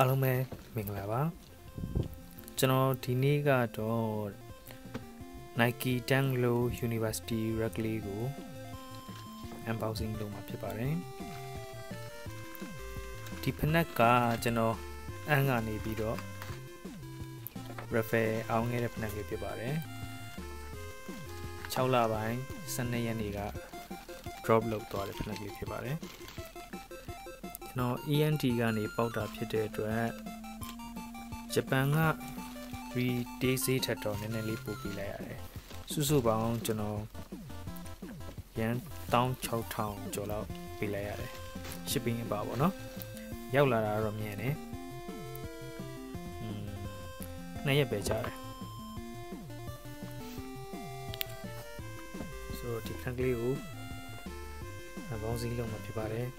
အားလုံးပဲမင်္ဂလာပါကျွန်တော်ဒီနေ့ကတော့ Nike Dunk LowUniversity Rack လေးကို unboxing လုပ်မှာဖြစ်ပါတယ်ဒီဖနက်ကကျွန်တော်အန်းကနေပြီးတော့ refer အောင်ခဲ့တဲ့ဖနက်လေးဖြစ်ပါတယ်6လပိုင်း12ရက်နေ့က drop လုပ်သွားတဲ့ဖနက်လေးဖြစ်ပါတယ်ကျွန်တော် ENT ကနေပေါက်တာဖြစ်တဲ့အတွက်ဂျပန်က retail ဈေးထက်တော့နည်းနည်းလေးပို့ပေးလိုက်ရတယ်စုစုပေါင်းကျွန်တော်ရန်16000ကျော်လောက်ပေးလိုက်ရတယ် shipping အပါပေါ့နော်ရောက်လာတာတော့မြင်တယ်2ရက်ပဲကြာတယ်ဆိုတော့ဒီဖန်ကလေးကိုဘောင်းစည်းလုံးမှာဖြစ်ပါတယ်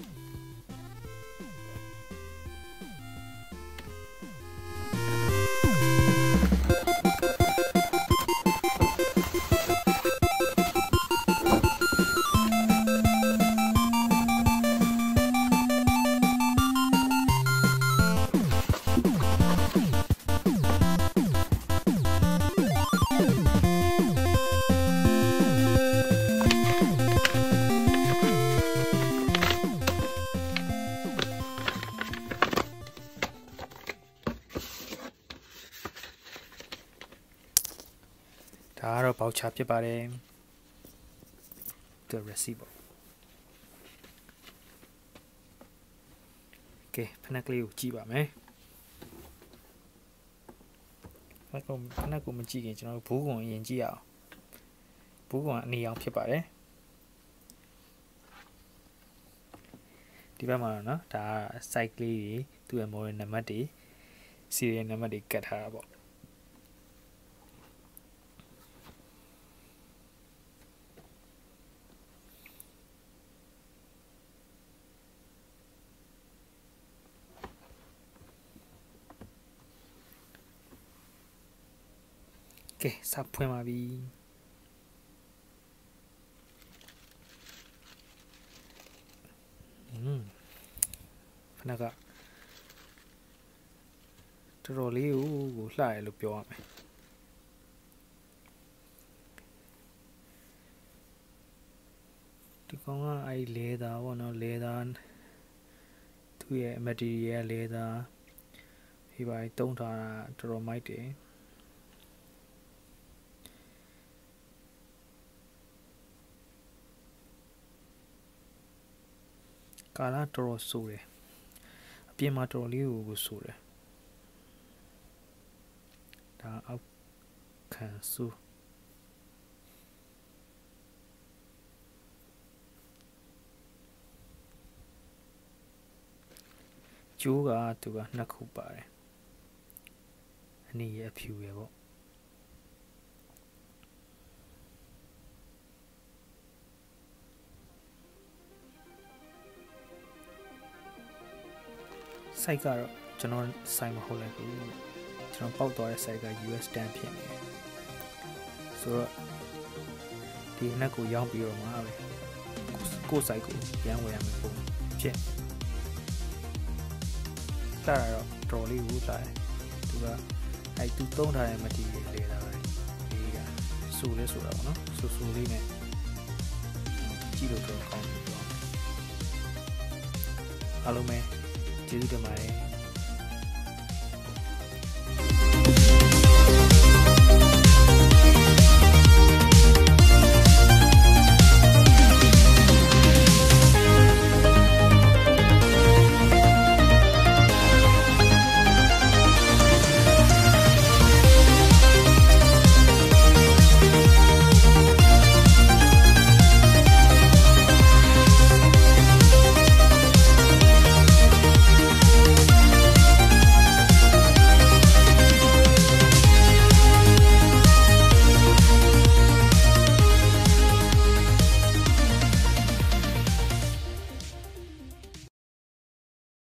ဒါကတော့ဘောက်ချာဖြစ်ပါတယ်ဒီ receipt ပေါ့ကဲဖနက်ကလေးကိုကြည့်ပါမယ်ဖနက်ကိုမကြည့်ခင်ကျွန်တော်တို့ဘူးကွန်အရင်ကြည့်ရအောင်ဘူးကွန်အနေအောင်ဖြစ်ပါတယ်ဒီဘက်မှာတော့နော်ဒါက site ကလေးတွေသူ့ရဲ့ model နံပါတ်တွေ serial နံပါတ်တွေကတ်ထားတာပေါ့ကဲစဖွင့်ပါပြီဖနက်ကတော်တော်လေးကိုလှရလို့ပြောရမယ်ဒီကောင်ကအဲ့ leather ပေါ့နော် leather သူ့ရဲ့ material leather ဒီပိုင်းတုံးထားတာတော်တော်မိုက်တယ်ကာလာတော်တော်ဆိုးတယ်အပြင်မှာတော်တော်လေးကိုဆိုးတယ်ဒါအောက်ခံဆိုးကျိုးကသူက2ခုပါတယ်အနည်းရအဖြူရပေါ့site ကတော့ကျွန်တော် site မဟုတ်လိုက်ဘူးကျွန်တော်ပေါက်သွားတဲ့ site က US 10ဖြစ်နေတယ်ဆိုတော့ဒီနှစ်ကိုရောင်းပြီးတော့မှာပဲကို site ကိုပြန်ဝယ်ရမယ်ပုံဖြစ်လာတော့တော်လေးကိုလာတယ်သူကအဲ့သူသုံးထားတဲ့ material လေးလာတယ်ဒီကဆိုလဲဆိုတာပေါ့နော်ဆိုလေးနဲ့ကြည့်လို့တော့ကောင်းတယ်အားလုံးပဲကျေးဇူးတင်ပါတယ်